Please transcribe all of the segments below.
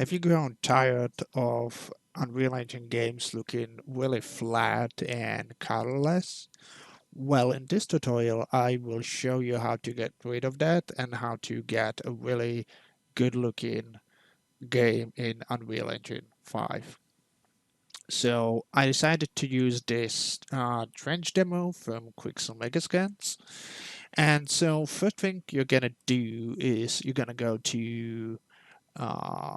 Have you grown tired of Unreal Engine games looking really flat and colorless? Well, in this tutorial, I will show you how to get rid of that and how to get a really good looking game in Unreal Engine 5. So I decided to use this trench demo from Quixel Megascans. And so first thing you're gonna do is you're gonna go to uh,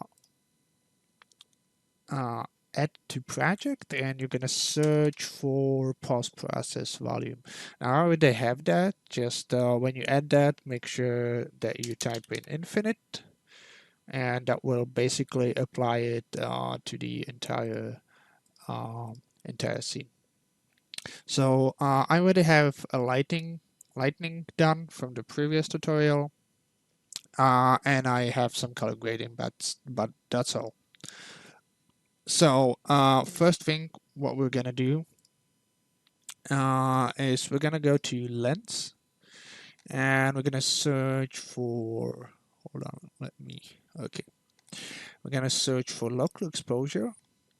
uh, add to project and you're gonna search for post-process volume. Now I already have that. Just when you add that, make sure that you type in infinite, and that will basically apply it to the entire scene. So I already have a lightning done from the previous tutorial, and I have some color grading, but that's all. So first thing, what we're gonna do is we're gonna go to lens and we're gonna search for, hold on, okay. We're gonna search for local exposure,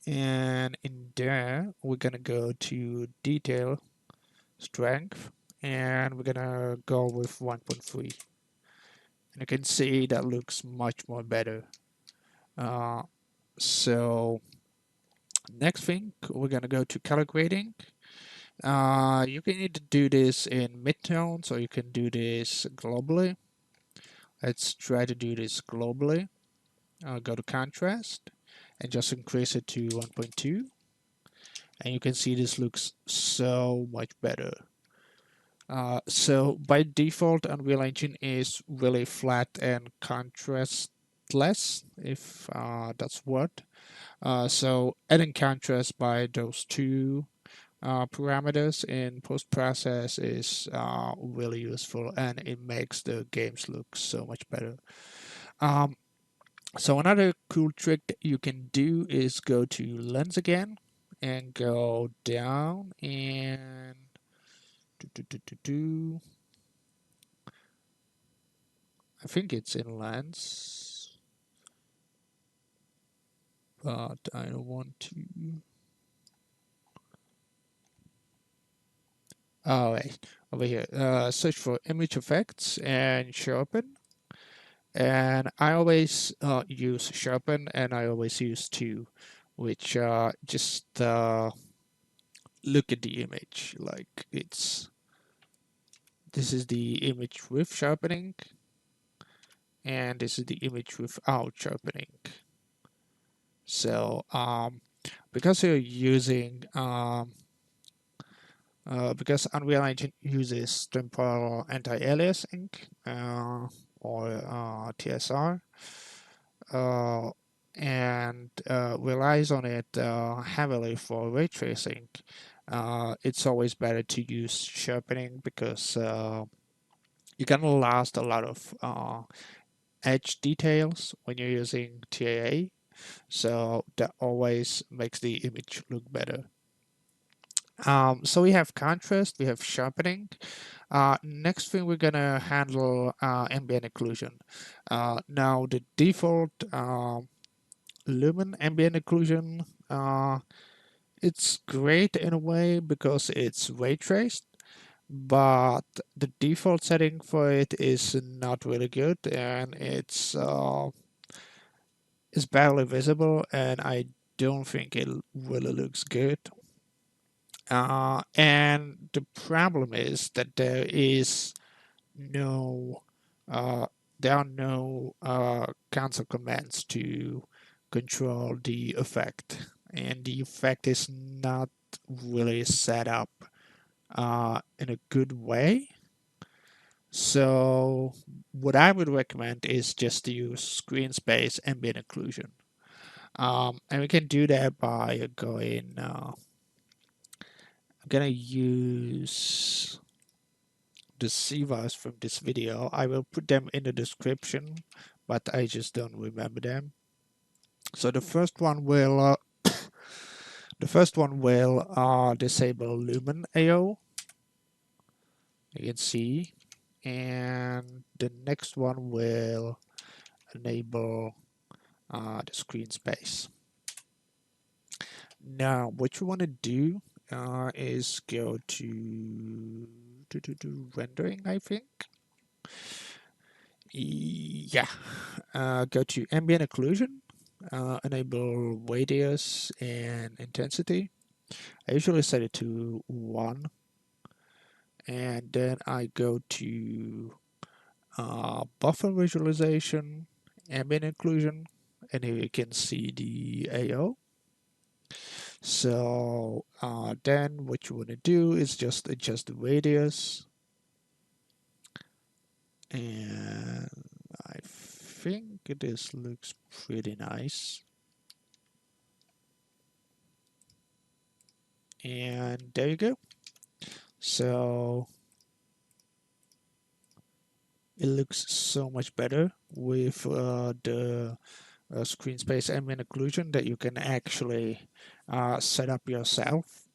and in there we're gonna go to detail strength and we're gonna go with 1.3. And you can see that looks much more better. So next thing, we're gonna go to color grading. You can either do this in midtones or you can do this globally. Let's try to do this globally. Go to contrast and just increase it to 1.2. And you can see this looks so much better. So by default, Unreal Engine is really flat and contrastless, if that's what. So adding contrast by those two parameters in post-process is really useful, and it makes the games look so much better. So another cool trick that you can do is go to lens again and go down and I think it's in lens, but I don't want to. Oh, wait, over here. Search for image effects and sharpen. And I always use sharpen, and I always use 2, which just look at the image. Like this is the image with sharpening, and this is the image without sharpening. So because you're using because Unreal Engine uses temporal anti-aliasing or TSR, uh, and relies on it heavily for ray tracing, it's always better to use sharpening because you're gonna last a lot of edge details when you're using TAA, so that always makes the image look better. So we have contrast, we have sharpening. Next thing we're gonna handle ambient occlusion. Now the default lumen ambient occlusion, it's great in a way because it's ray traced, but the default setting for it is not really good, and it's barely visible, and I don't think it really looks good. And the problem is that no, uh, there are no console commands to control the effect, and the effect is not really set up in a good way. So what I would recommend is just to use screen space ambient occlusion. And we can do that by going, I'm gonna use the CVAs from this video. I will put them in the description, but I just don't remember them. So the first one will disable lumen AO. You can see, and the next one will enable the screen space. Now, what you want to do is go to rendering, I think. Yeah, go to ambient occlusion, enable radius and intensity. I usually set it to 1, and then I go to buffer visualization, ambient occlusion, and here you can see the AO. So then what you want to do is just adjust the radius, and I think this looks pretty nice. And there you go. So it looks so much better with the screen space ambient occlusion that you can actually set up yourself.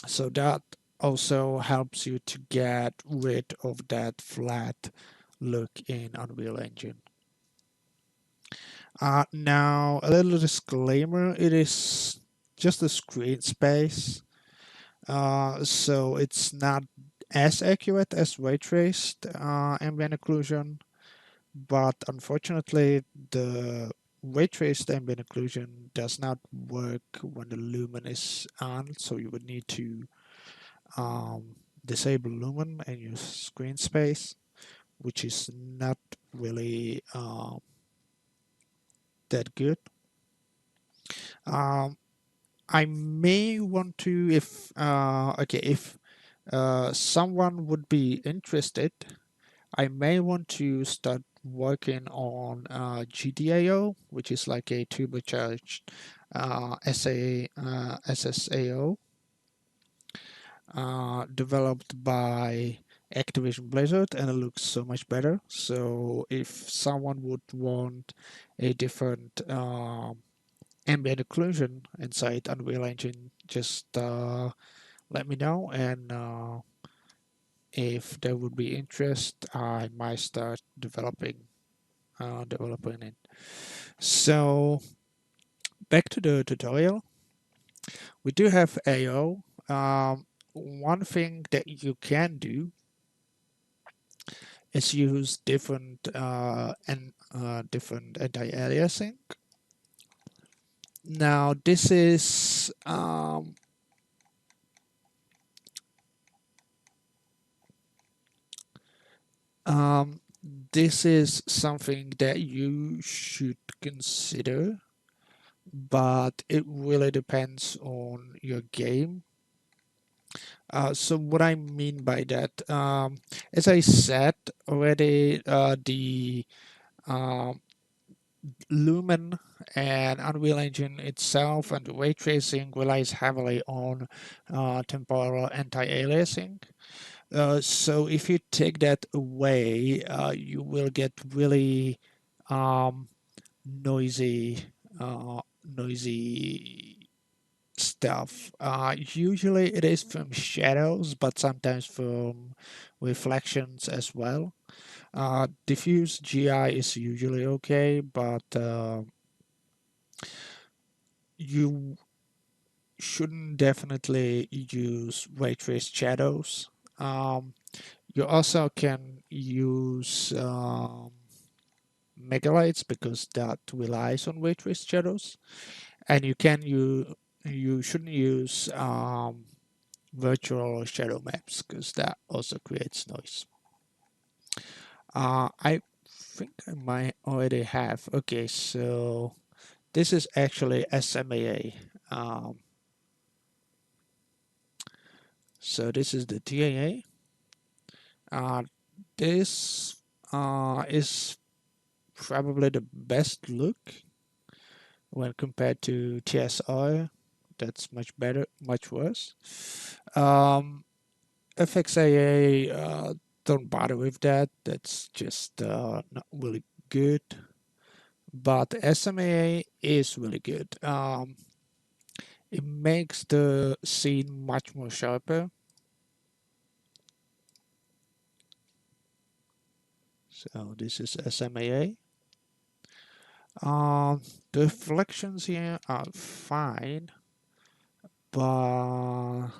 So that also helps you to get rid of that flat look in Unreal Engine. Now, a little disclaimer, it is just a screen space, so it's not as accurate as ray traced ambient occlusion, but unfortunately the ray traced ambient occlusion does not work when the lumen is on, so you would need to disable lumen and use screen space, which is not really that good. I may want to, if someone would be interested, I may want to start working on GDAO, which is like a turbocharged SSAO, developed by Activision Blizzard, and it looks so much better. So if someone would want a different ambient occlusion inside Unreal Engine, just let me know, and if there would be interest, I might start developing it. So back to the tutorial, we do have AO. One thing that you can do is use different different anti-aliasing. Now this is this is something that you should consider, but it really depends on your game. So what I mean by that, as I said already, the um, Lumen and Unreal Engine itself and the ray tracing relies heavily on temporal anti-aliasing. So if you take that away, you will get really um, noisy, noisy stuff. Usually it is from shadows, but sometimes from reflections as well. Diffuse GI is usually okay, but you shouldn't definitely use ray traced shadows. Um, you also can use megalites because that relies on ray traced shadows, and you shouldn't use virtual shadow maps because that also creates noise. I think I might already have. Okay, so this is actually SMAA. Um, so this is the TAA. This is probably the best look when compared to TSR. That's much better, much worse. FXAA, don't bother with that. That's just not really good. But SMAA is really good. It makes the scene much more sharper. So this is SMAA. The reflections here are fine, but I'm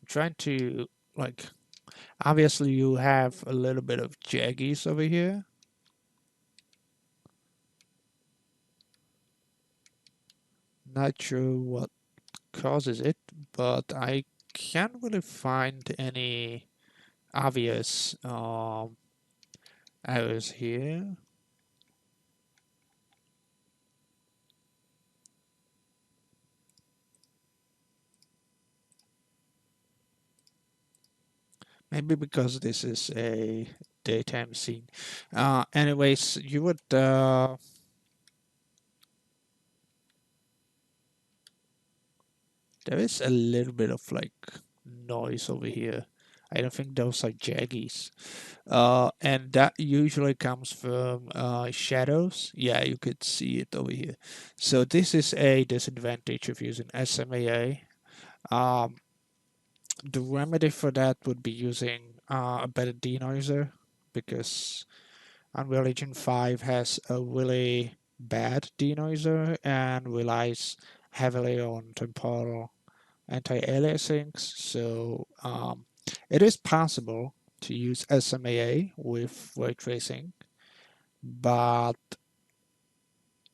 trying to, like, obviously you have a little bit of jaggies over here. Not sure what causes it, but I can't really find any obvious errors here. Maybe because this is a daytime scene. Anyways, you would there is a little bit of like noise over here. I don't think those are jaggies. And that usually comes from shadows. Yeah, you could see it over here. So this is a disadvantage of using SMAA. Um, the remedy for that would be using a better denoiser, because Unreal Engine 5 has a really bad denoiser and relies heavily on temporal anti-aliasing. So it is possible to use SMAA with ray tracing, but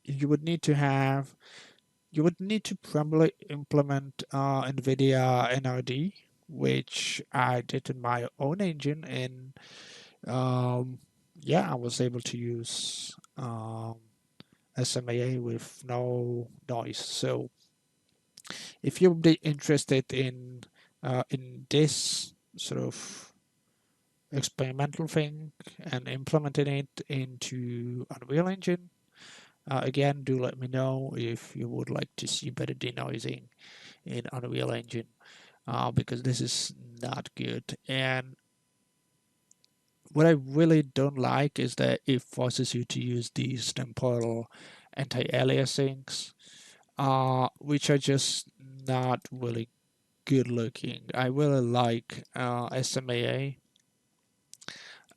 you would need to have you would need to probably implement NVIDIA NRD, which I did in my own engine, and yeah, I was able to use SMAA with no noise. So if you'd be interested in this sort of experimental thing and implementing it into Unreal Engine, again, do let me know if you would like to see better denoising in Unreal Engine, because this is not good. And what I really don't like is that it forces you to use these temporal anti-aliasings, which are just not really good looking. I really like SMAA.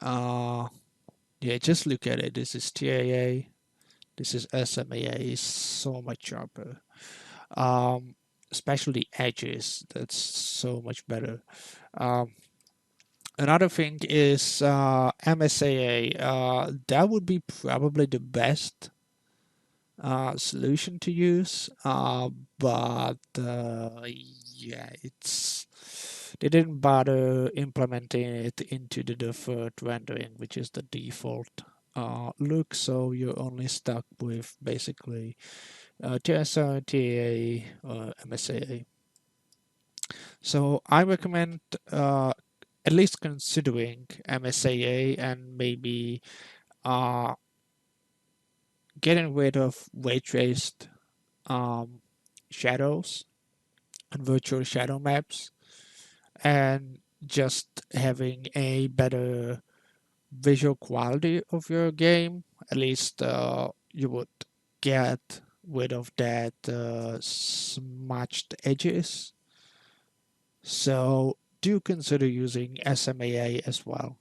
Uh, yeah, just look at it. This is TAA. This is SMAA. It's so much sharper. Um, Especially edges. That's so much better. Um, Another thing is MSAA. That would be probably the best solution to use, but yeah, it's they didn't bother implementing it into the deferred rendering, which is the default look. So you're only stuck with basically TSR, TAA, or MSAA. So I recommend at least considering MSAA and maybe uh, getting rid of ray traced um, shadows and virtual shadow maps, and just having a better visual quality of your game. At least you would get rid of that smudged edges. So do consider using SMAA as well.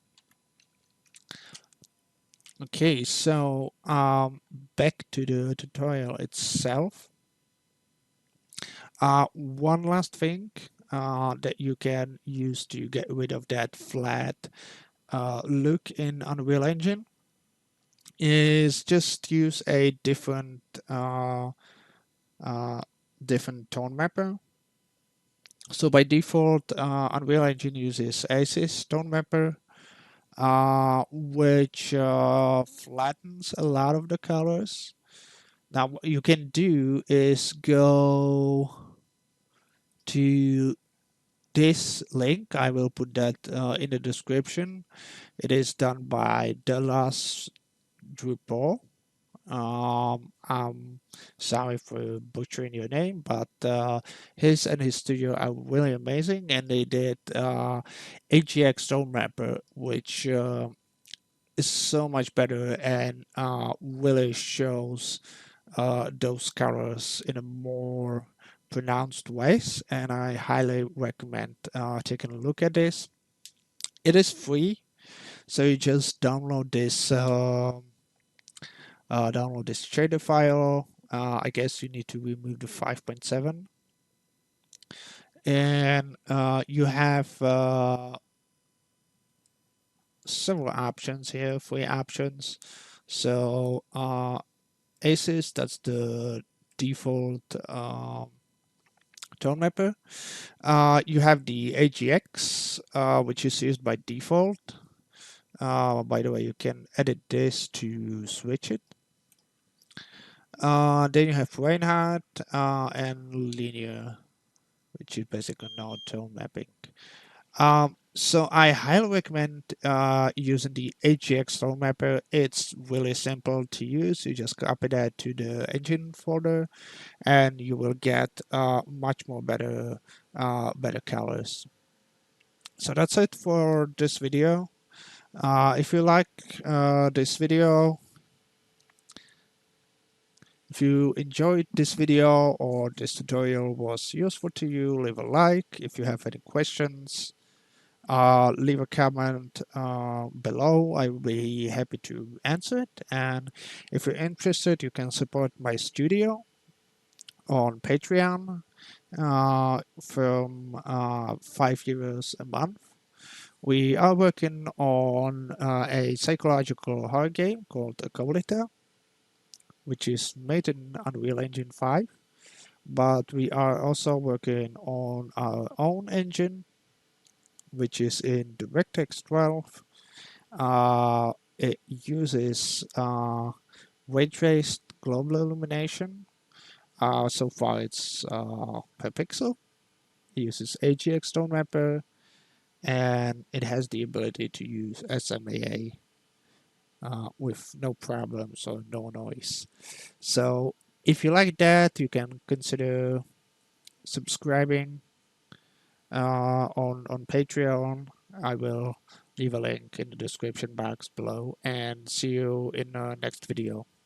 Okay, so back to the tutorial itself. One last thing that you can use to get rid of that flat look in Unreal Engine is just use a uh, different tone mapper. So by default, Unreal Engine uses ASYS tone mapper, which flattens a lot of the colors. Now, what you can do is go to this link. I will put that in the description. It is done by Dallas Drupal. I'm sorry for butchering your name, but his and his studio are really amazing, and they did AGX Stone Mapper, which is so much better and really shows those colors in a more pronounced ways. And I highly recommend taking a look at this. It is free, so you just download this download this shader file. I guess you need to remove the 5.7, and you have several options here, three options. So ACES, that's the default tone mapper. You have the AGX, which is used by default. By the way, you can edit this to switch it. Then you have Reinhardt and linear, which is basically no tone mapping. So I highly recommend using the AGX tone mapper. It's really simple to use. You just copy that to the engine folder, and you will get much more better colors. So that's it for this video. If you like this video, if you enjoyed this video or this tutorial was useful to you, leave a like. If you have any questions, leave a comment below. I will be happy to answer it. And if you're interested, you can support my studio on Patreon from €5 a month. We are working on a psychological horror game called Acolita, which is made in Unreal Engine 5. But we are also working on our own engine, which is in DirectX 12. It uses ray traced global illumination. So far, it's per pixel. It uses AGX tone mapper, and it has the ability to use SMAA with no problems or no noise. So if you like that, you can consider subscribing on Patreon. I will leave a link in the description box below, and see you in the next video.